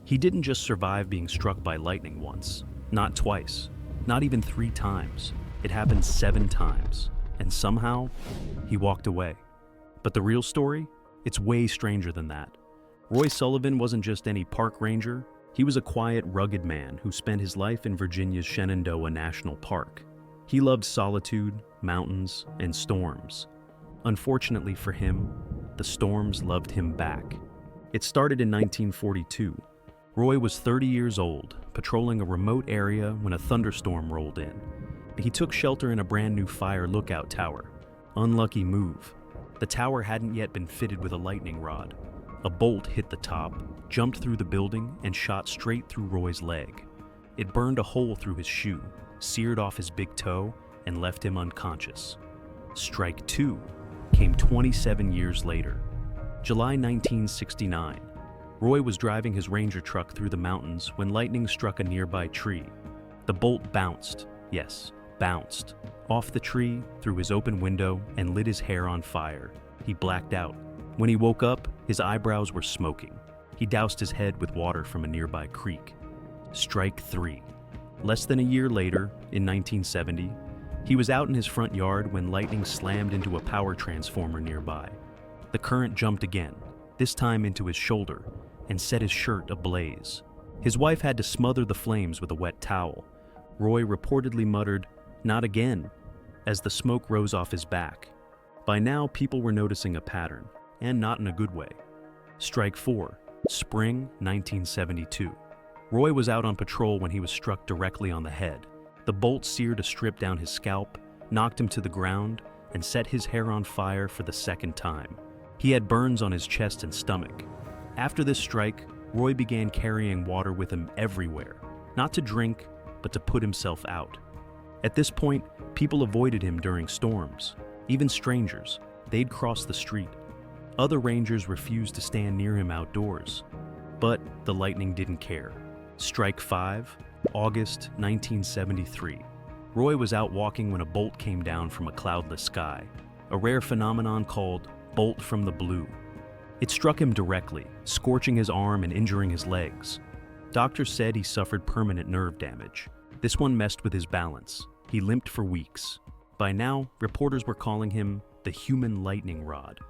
He didn't just survive being struck by lightning once, not twice, not even 3 times. It happened 7 times, and somehow, he walked away. But the real story? It's way stranger than that. Roy Sullivan wasn't just any park ranger. He was a quiet, rugged man who spent his life in Virginia's Shenandoah National Park. He loved solitude, mountains, and storms. Unfortunately for him, the storms loved him back. It started in 1942. Roy was 30 years old, patrolling a remote area when a thunderstorm rolled in. He took shelter in a brand new fire lookout tower. Unlucky move. The tower hadn't yet been fitted with a lightning rod. A bolt hit the top, jumped through the building, and shot straight through Roy's leg. It burned a hole through his shoe, seared off his big toe, and left him unconscious. Strike 2 came 27 years later. July 1969. Roy was driving his ranger truck through the mountains when lightning struck a nearby tree. The bolt bounced, yes, bounced, off the tree, through his open window, and lit his hair on fire. He blacked out. When he woke up, his eyebrows were smoking. He doused his head with water from a nearby creek. Strike 3. Less than a year later, in 1970, he was out in his front yard when lightning slammed into a power transformer nearby. The current jumped again, this time into his shoulder, and set his shirt ablaze. His wife had to smother the flames with a wet towel. Roy reportedly muttered, "Not again," as the smoke rose off his back. By now, people were noticing a pattern, and not in a good way. Strike 4, spring 1972. Roy was out on patrol when he was struck directly on the head. The bolt seared a strip down his scalp, knocked him to the ground, and set his hair on fire for the 2nd time. He had burns on his chest and stomach. After this strike, Roy began carrying water with him everywhere, not to drink, but to put himself out. At this point, people avoided him during storms. Even strangers, they'd cross the street. Other rangers refused to stand near him outdoors. But the lightning didn't care. Strike 5, August 1973. Roy was out walking when a bolt came down from a cloudless sky, a rare phenomenon called bolt from the blue. It struck him directly, scorching his arm and injuring his legs. Doctors said he suffered permanent nerve damage. This one messed with his balance. He limped for weeks. By now, reporters were calling him the human lightning rod.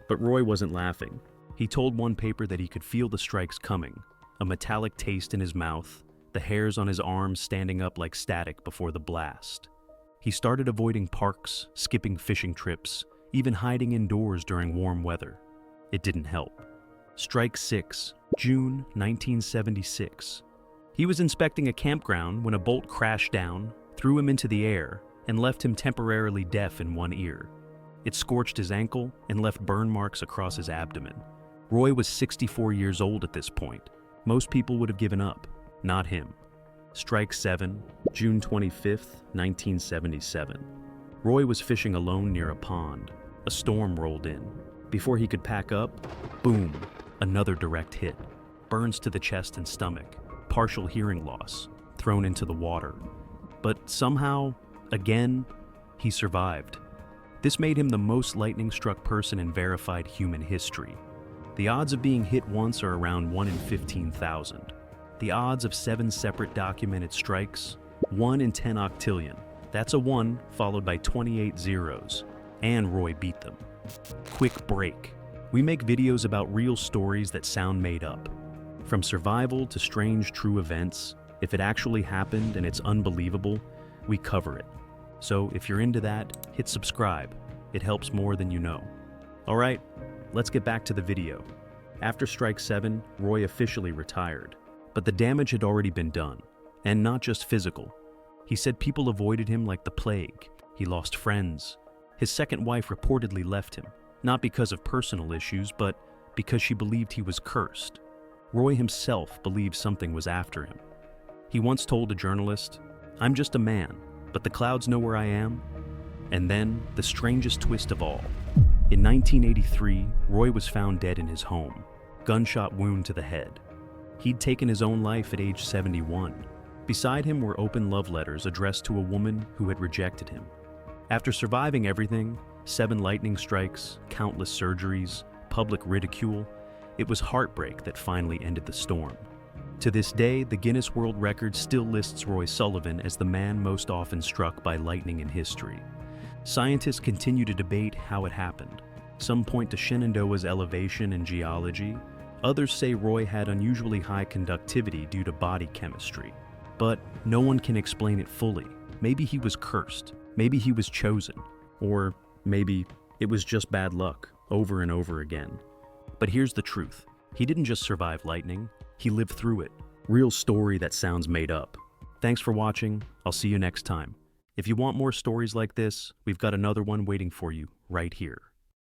But Roy wasn't laughing. He told one paper that he could feel the strikes coming, a metallic taste in his mouth, the hairs on his arms standing up like static before the blast. He started avoiding parks, skipping fishing trips, even hiding indoors during warm weather. It didn't help. Strike 6, June 1976. He was inspecting a campground when a bolt crashed down, threw him into the air, and left him temporarily deaf in one ear. It scorched his ankle and left burn marks across his abdomen. Roy was 64 years old at this point. Most people would have given up, not him. Strike 7, June 25, 1977. Roy was fishing alone near a pond. A storm rolled in. Before he could pack up, boom, another direct hit. Burns to the chest and stomach, partial hearing loss, thrown into the water. But somehow, again, he survived. This made him the most lightning-struck person in verified human history. The odds of being hit once are around 1 in 15,000. The odds of 7 separate documented strikes, 1 in 10 octillion. That's a 1 followed by 28 zeros. And Roy beat them. Quick break. We make videos about real stories that sound made up. From survival to strange true events, if it actually happened and it's unbelievable, we cover it. So if you're into that, hit subscribe. It helps more than you know. Alright, let's get back to the video. After Strike 7, Roy officially retired. But the damage had already been done. And not just physical. He said people avoided him like the plague. He lost friends. His second wife reportedly left him, not because of personal issues, but because she believed he was cursed. Roy himself believed something was after him. He once told a journalist, "I'm just a man, but the clouds know where I am." And then, the strangest twist of all. In 1983, Roy was found dead in his home, gunshot wound to the head. He'd taken his own life at age 71. Beside him were open love letters addressed to a woman who had rejected him. After surviving everything, 7 lightning strikes, countless surgeries, public ridicule, it was heartbreak that finally ended the storm. To this day, the Guinness World Record still lists Roy Sullivan as the man most often struck by lightning in history. Scientists continue to debate how it happened. Some point to Shenandoah's elevation and geology. Others say Roy had unusually high conductivity due to body chemistry. But no one can explain it fully. Maybe he was cursed. Maybe he was chosen. Or maybe it was just bad luck, over and over again. But here's the truth. He didn't just survive lightning. He lived through it. Real story that sounds made up. Thanks for watching. I'll see you next time. If you want more stories like this, we've got another one waiting for you right here.